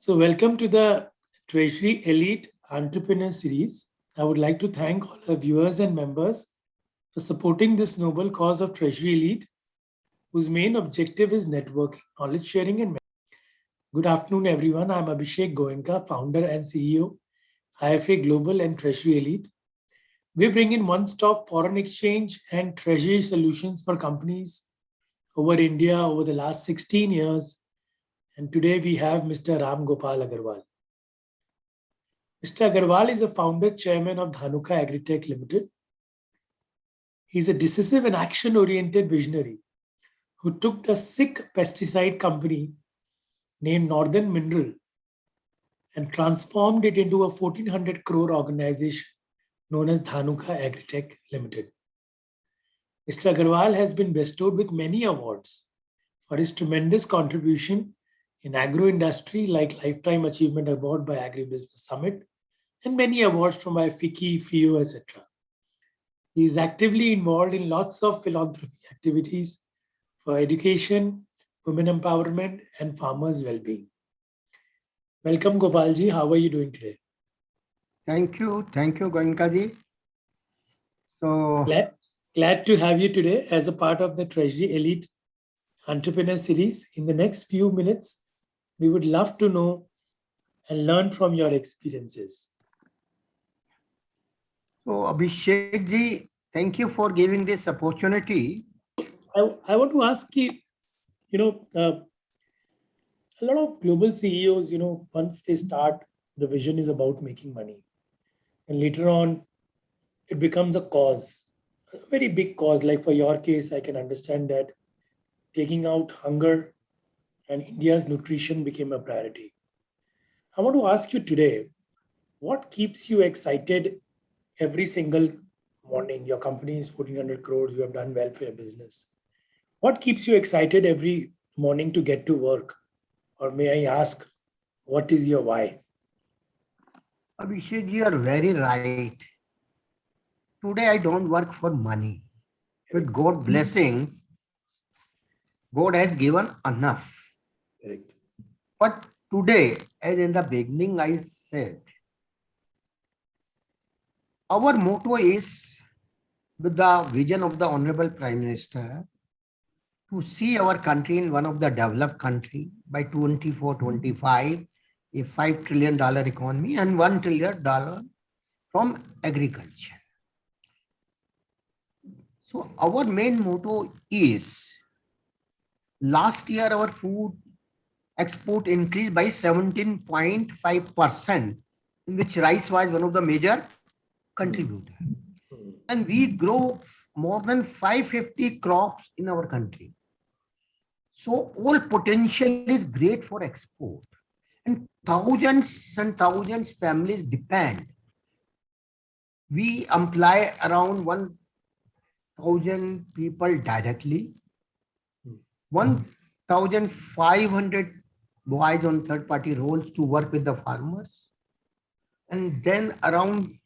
Welcome to the Treasury Elite Entrepreneur Series. I would like to thank all our viewers and members for supporting this noble cause of Treasury Elite, whose main objective is networking, knowledge sharing, and good afternoon, everyone. I'm Abhishek Goenka, founder and CEO, IFA Global and Treasury Elite. We bring in one-stop foreign exchange and treasury solutions for companies over India over the last 16 years. And today we have Mr. Ram Gopal Agarwal. Mr. Agarwal is a founder chairman of Dhanuka Agritech Limited. He's a decisive and action-oriented visionary who took the sick pesticide company named Northern Mineral and transformed it into a 1400 crore organization known as Dhanuka Agritech Limited. Mr. Agarwal has been bestowed with many awards for his tremendous contribution in agro industry like Lifetime Achievement Award by Agribusiness Summit and many awards from by FICCI, FIO, etc. He is actively involved in lots of philanthropy activities for education, women empowerment, and farmers' well-being. Welcome, Gopalji. How are you doing today? Thank you, Goenka ji. So glad to have you today as a part of the Treasury Elite Entrepreneur Series. In the next few minutes, we would love to know and learn from your experiences. So Abhishek ji, thank you for giving this opportunity. I want to ask you, a lot of global CEOs, once they start, the vision is about making money. And later on, it becomes a cause, a very big cause. Like for your case, I can understand that taking out hunger and India's nutrition became a priority. I want to ask you today, what keeps you excited every single morning? Your company is 1400 crores, you have done well for your business. What keeps you excited every morning to get to work? Or may I ask, what is your why? Abhishek ji, you are very right. Today I don't work for money. With God's blessings, God has given enough. Correct. But today, as in the beginning I said, our motto is, with the vision of the Honorable Prime Minister, to see our country in one of the developed country by 24-25, a $5 trillion economy and $1 trillion from agriculture. So our main motto is, last year our food export increased by 17.5%, in which rice was one of the major contributors. And we grow more than 550 crops in our country. So all potential is great for export. And thousands families depend. We employ around 1,000 people directly, 1,500 boys on third-party roles to work with the farmers, and then around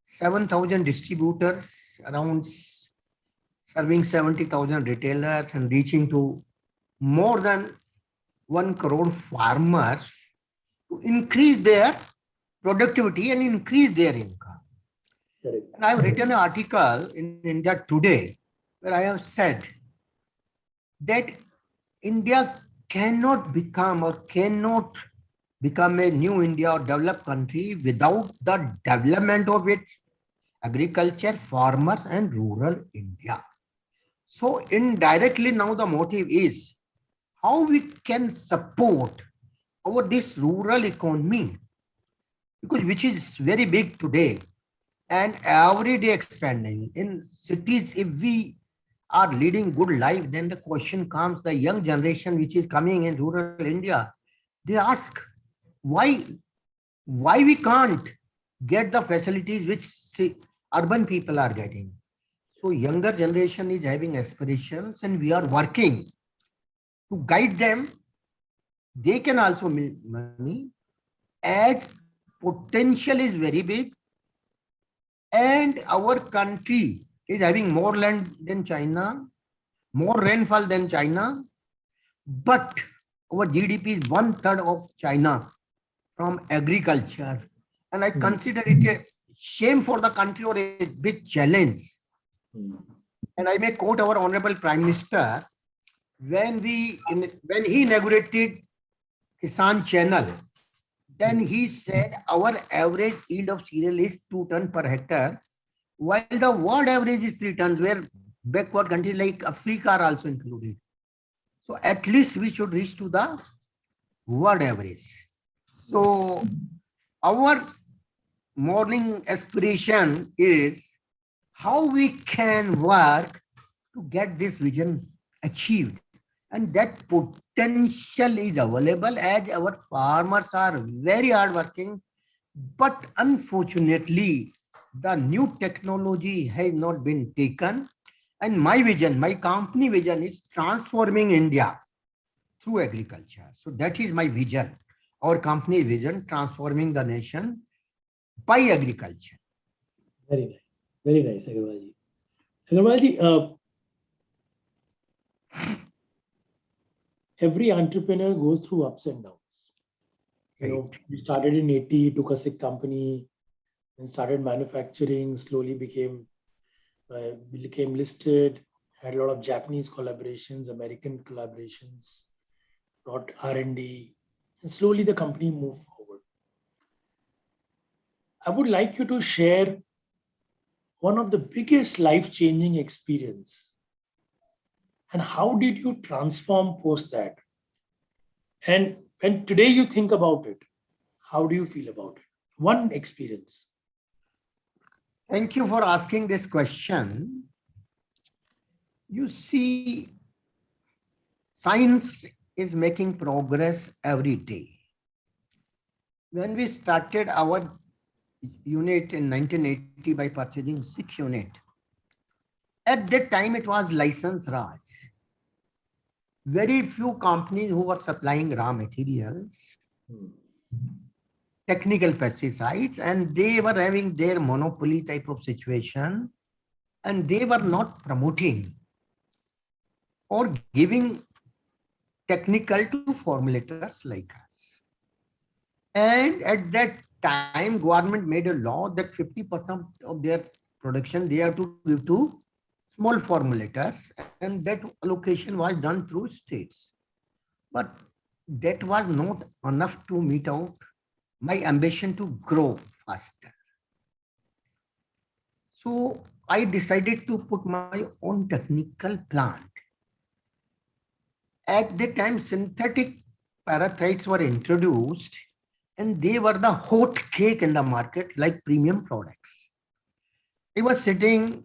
7,000 distributors, around serving 70,000 retailers and reaching to more than 1 crore farmers to increase their productivity and increase their income. Correct. And I have written an article in India Today where I have said that India cannot become a new India or developed country without the development of its agriculture, farmers, and rural India. So indirectly now the motive is how we can support this rural economy, because which is very big today and every day expanding. In cities, if we are leading good life, then the question comes, the young generation which is coming in rural India, they ask why we can't get the facilities which urban people are getting. So younger generation is having aspirations and we are working to guide them. They can also make money as potential is very big and our country is having more land than China, more rainfall than China, but our GDP is 1/3 of China from agriculture. And I Hmm. consider it a shame for the country or a big challenge. Hmm. And I may quote our Honorable Prime Minister when he inaugurated Kisan Channel. Then he said our average yield of cereal is 2 tons per hectare, while the world average is 3 tons, where backward countries like Africa are also included. So at least we should reach to the world average. So our morning aspiration is how we can work to get this vision achieved. And that potential is available as our farmers are very hardworking. But unfortunately, the new technology has not been taken. And my vision, my company vision is transforming India through agriculture. So that is my vision, our company vision, transforming the nation by agriculture. Very nice. Very nice, Agarwalji. Agarwalji, every entrepreneur goes through ups and downs. Right. We started in 80, took a sick company, and started manufacturing, slowly became listed, had a lot of Japanese collaborations, American collaborations, brought R&D, and slowly the company moved forward. I would like you to share one of the biggest life-changing experience, and how did you transform post that? And when today you think about it, how do you feel about it? One experience. Thank you for asking this question. You see, science is making progress every day. When we started our unit in 1980 by purchasing 6 units, at that time it was license Raj. Very few companies who were supplying raw materials, technical pesticides, and they were having their monopoly type of situation, and they were not promoting or giving technical to formulators like us. And at that time, government made a law that 50% of their production they have to give to small formulators, and that allocation was done through states. But that was not enough to meet out my ambition to grow faster. So I decided to put my own technical plant. At that time, synthetic parathrites were introduced, and they were the hot cake in the market like premium products. I was sitting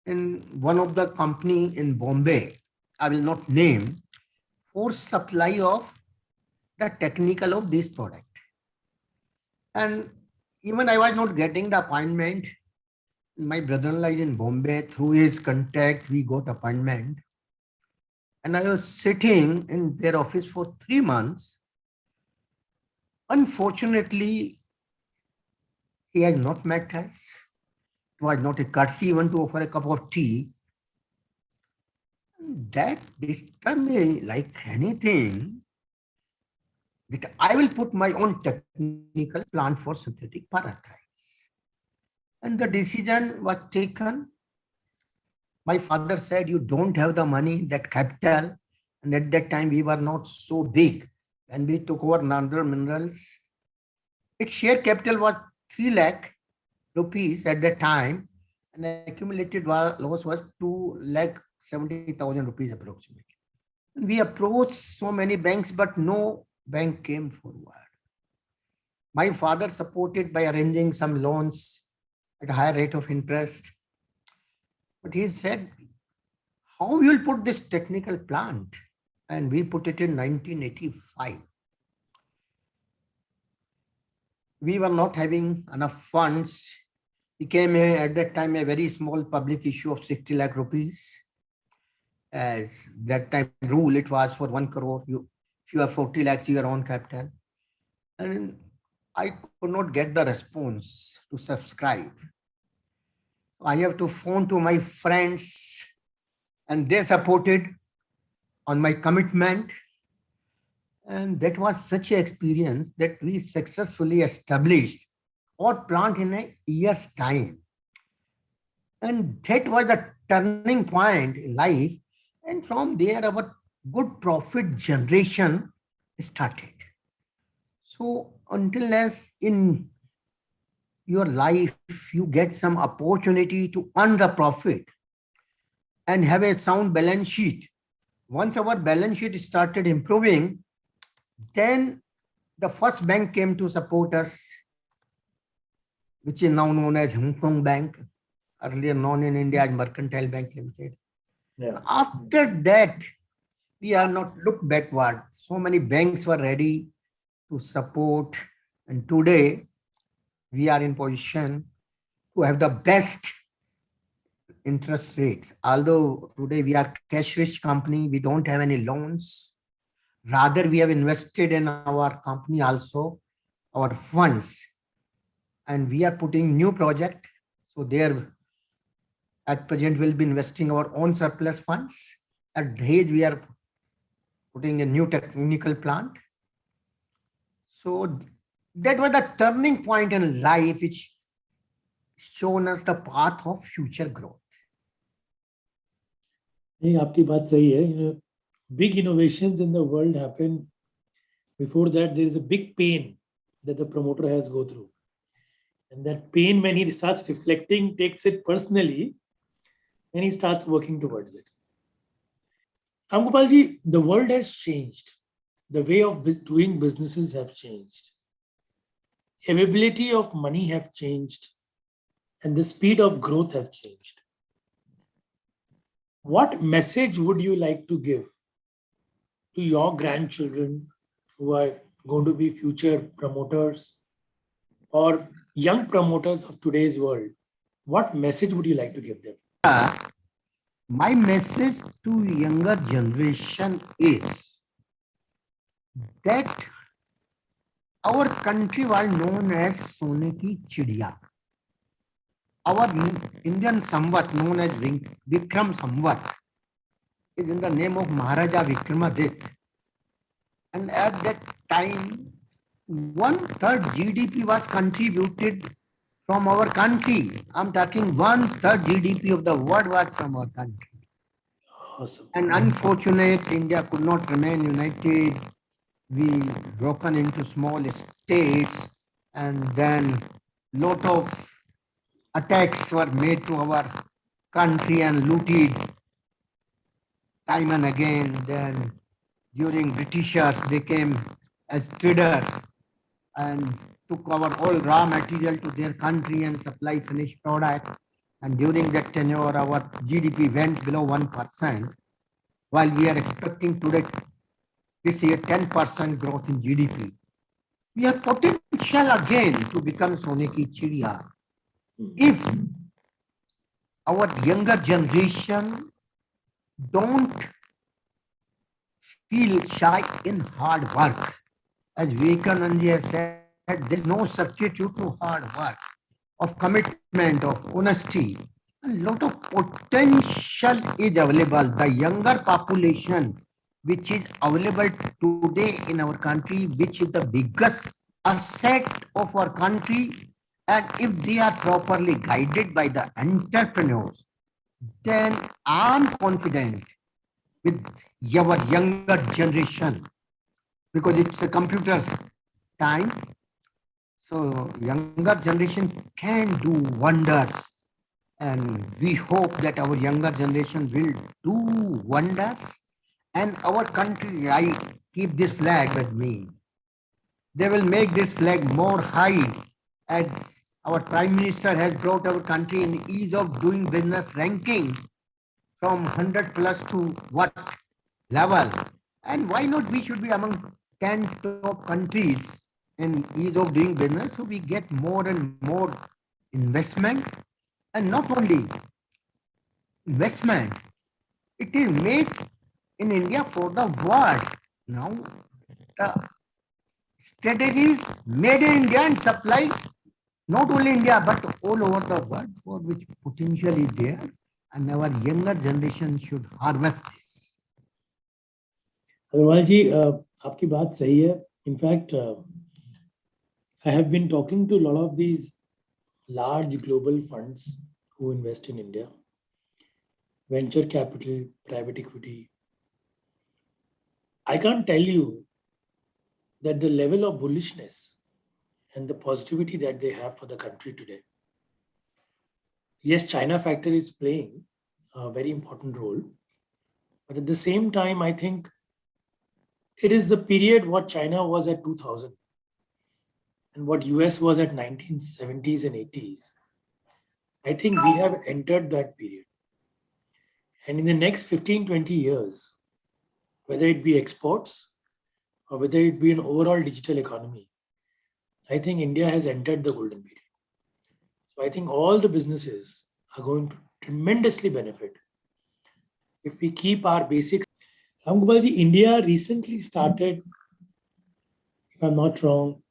in one of the company in Bombay, I will not name, for supply of the technical of this product. And even I was not getting the appointment. My brother-in-law is in Bombay. Through his contact, we got appointment. And I was sitting in their office for 3 months. Unfortunately, he has not met us. It was not a courtesy even to offer a cup of tea. That disturbed me like anything. That I will put my own technical plant for synthetic parathrites. And the decision was taken. My father said, you don't have the money, that capital. And at that time, we were not so big. When we took over Nandra Minerals, its share capital was 3 lakh rupees at that time. And the accumulated loss was 2,70,000 rupees approximately. We approached so many banks, but no bank came forward. My father supported by arranging some loans at a higher rate of interest. But he said, how you will put this technical plant? And we put it in 1985. We were not having enough funds. We came at that time a very small public issue of 60 lakh rupees. As that time rule, it was for 1 crore. If you have 40 lakhs, your own capital. And I could not get the response to subscribe. I have to phone to my friends, and they supported on my commitment. And that was such an experience that we successfully established our plant in a year's time. And that was the turning point in life. And from there, our good profit generation started. So until as in your life, you get some opportunity to earn the profit and have a sound balance sheet. Once our balance sheet started improving, then the first bank came to support us, which is now known as Hong Kong Bank, earlier known in India as Mercantile Bank Limited. Yeah. After that, we have not looked backward. So many banks were ready to support, and today we are in position to have the best interest rates. Although today we are cash rich company, we don't have any loans. Rather, we have invested in our company also, our funds, and we are putting new project. So there at present we'll be investing our own surplus funds. At Dahej, we are putting a new technical plant. So that was the turning point in life which shown us the path of future growth. नहीं, आपकी बात सही है. Big innovations in the world happen. Before that, there is a big pain that the promoter has go through. And that pain, when he starts reflecting, takes it personally, and he starts working towards it. Ramgopalji, the world has changed. The way of doing businesses have changed. Availability of money have changed, and the speed of growth have changed. What message would you like to give to your grandchildren who are going to be future promoters or young promoters of today's world? What message would you like to give them? My message to younger generation is that our country was known as Sone ki Chidiya. Our Indian Samvat, known as Vikram Samvat, is in the name of Maharaja Vikramaditya. And at that time, 1/3 GDP was contributed from our country. I'm talking 1/3 GDP of the world was from our country. Awesome. And unfortunate, India could not remain united. We broken into small states, and then lot of attacks were made to our country and looted time and again. Then during Britishers, they came as traders and took our all raw material to their country and supply finished product. And during that tenure, our GDP went below 1%, while we are expecting today, this year, 10% growth in GDP. We have potential again to become Sone ki Chidiya if our younger generation don't feel shy in hard work. As Vivekananda has said, there is no substitute to hard work, of commitment, of honesty. A lot of potential is available. The younger population, which is available today in our country, which is the biggest asset of our country, and if they are properly guided by the entrepreneurs, then I'm confident with our younger generation, because it's a computer time. So younger generation can do wonders, and we hope that our younger generation will do wonders. And our country, I keep this flag with me. They will make this flag more high, as our Prime Minister has brought our country in ease of doing business ranking from 100 plus to what level. And why not we should be among 10 top countries in ease of doing business, so we get more and more investment. And not only investment, it is made in India for the world. Now the strategies made in India and supplied not only India but all over the world, for which potential is there, and our younger generation should harvest this. Agarwal ji, आपकी बात सही है. In fact, I have been talking to a lot of these large global funds who invest in India, venture capital, private equity. I can't tell you that the level of bullishness and the positivity that they have for the country today. Yes, China factor is playing a very important role, but at the same time, I think it is the period what China was at 2000 and what US was at 1970s and 80s. I think we have entered that period. And in the next 15, 20 years, whether it be exports or whether it be an overall digital economy, I think India has entered the golden period. So I think all the businesses are going to tremendously benefit if we keep our basics. Ramgopalji, India recently started, if I'm not wrong,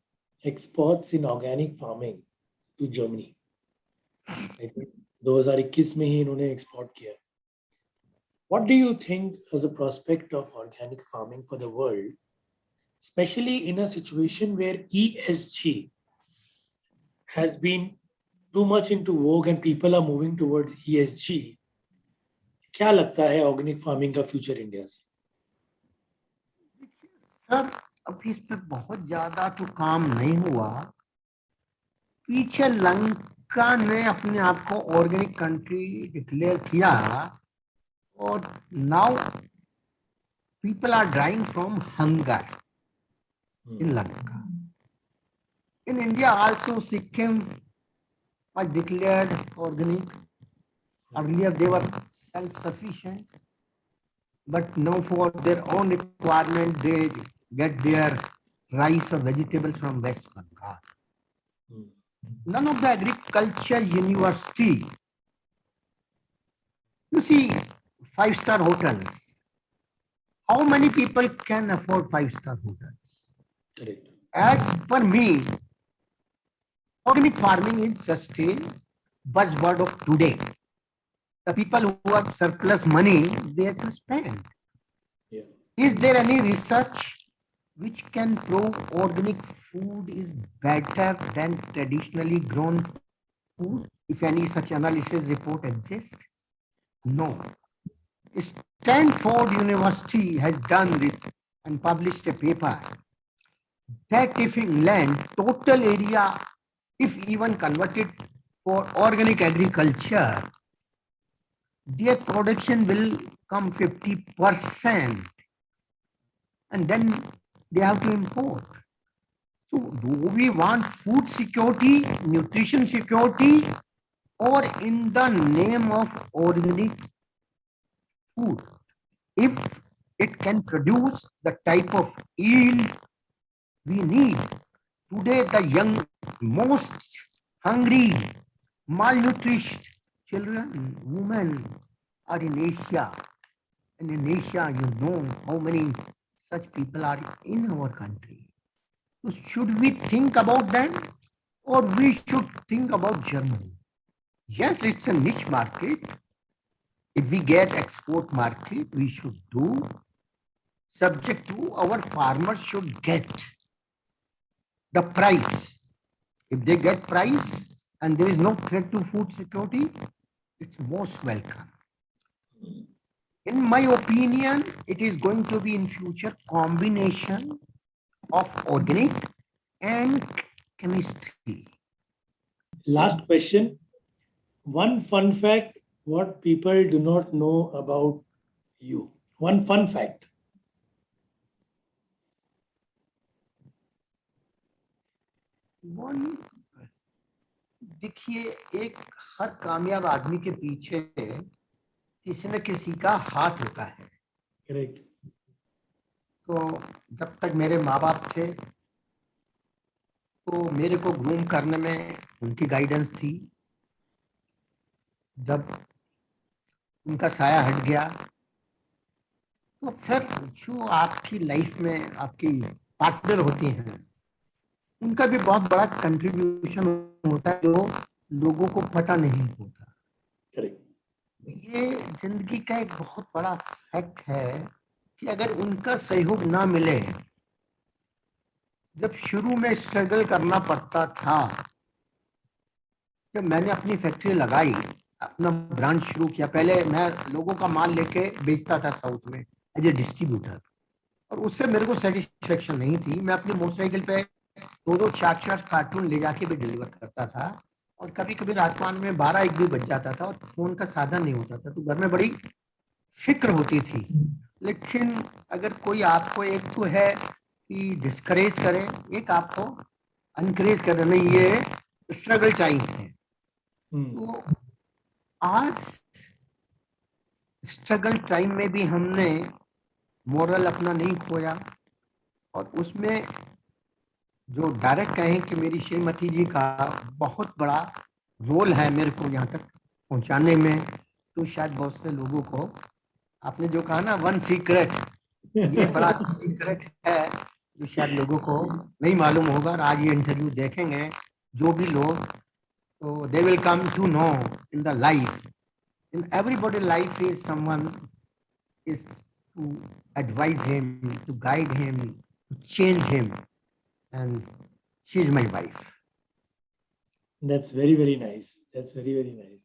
exports in organic farming to Germany. I think 2021 में ही इन्होंने export किया. What do you think as a prospect of organic farming for the world, especially in a situation where ESG has been too much into vogue and people are moving towards ESG? क्या लगता है organic farming का future India से? Sir अभी इस पे बहुत ज्यादा तो काम नहीं हुआ. पीछे लंका ने अपने आप को ऑर्गेनिक कंट्री डिक्लेयर किया और now people are dying from hunger in Lanka. In India also Sikkim was declared organic. Earlier they were self-sufficient, but now for their own requirement they get their rice or vegetables from West Bengal. None of the agriculture university, you see, 5-star hotels. How many people can afford 5-star hotels? Correct. As per me, organic farming is just a buzzword of today. The people who have surplus money, they have to spend. Yeah. Is there any research which can prove organic food is better than traditionally grown food? If any such analysis report exists? No. Stanford University has done this and published a paper that if England total area, if even converted for organic agriculture, their production will come 50%, and then they have to import. So do we want food security, nutrition security, or in the name of organic food? If it can produce the type of yield we need. Today the young, most hungry, malnourished children, women are in Asia. And in Asia, you know how many such people are in our country. So should we think about them or we should think about Germany? Yes, it's a niche market. If we get export market, we should do, subject to our farmers should get the price. If they get price and there is no threat to food security, it's most welcome. In my opinion, it is going to be in future combination of organic and chemistry. Last question. One fun fact what people do not know about you. One fun fact. One, देखिए एक हर कामयाब आदमी के पीछे किसी न किसी का हाथ होता है. Correct. तो जब तक मेरे माँ बाप थे तो मेरे को ग्रूम करने में उनकी गाइडेंस थी. जब उनका साया हट गया तो फिर जो आपकी लाइफ में आपकी पार्टनर होती हैं उनका भी बहुत बड़ा कंट्रीब्यूशन होता है जो लोगों को पता नहीं होता. Correct. ये जिंदगी का एक बहुत बड़ा फैक्ट है कि अगर उनका सहयोग ना मिले जब शुरू में स्ट्रगल करना पड़ता था, जब मैंने अपनी फैक्ट्री लगाई, अपना ब्रांच शुरू किया, पहले मैं लोगों का माल लेके बेचता था साउथ में एज ए डिस्ट्रीब्यूटर, और उससे मेरे को सेटिस्फेक्शन नहीं थी। मैं अपनी मोटरसाइकिल पे 2-2, 4-4 कार्टून ले जाके भी डिलीवर करता था, और कभी कभी रात में 12-1 भी बज जाता था और फोन का साधन नहीं होता था, तो घर में बड़ी फिक्र होती थी। लेकिन अगर कोई आपको, एक तो है कि डिस्करेज करे, एक आपको अनकरेज करे, नहीं ये स्ट्रगल टाइम है। तो आज स्ट्रगल टाइम में भी हमने मोरल अपना नहीं खोया, और उसमें जो डायरेक्ट कहें कि मेरी श्रीमती जी का बहुत बड़ा रोल है मेरे को यहाँ तक पहुँचाने में, तो शायद बहुत से लोगों को, आपने जो कहा ना वन सीक्रेट, ये बड़ा सीक्रेट है जो शायद लोगों को नहीं मालूम होगा, और आज ये इंटरव्यू देखेंगे जो भी लोग, तो they will come to know in the life, in everybody life is someone is to advise him, to guide him, to change him, and she's my wife. That's very, very nice. That's very, very nice.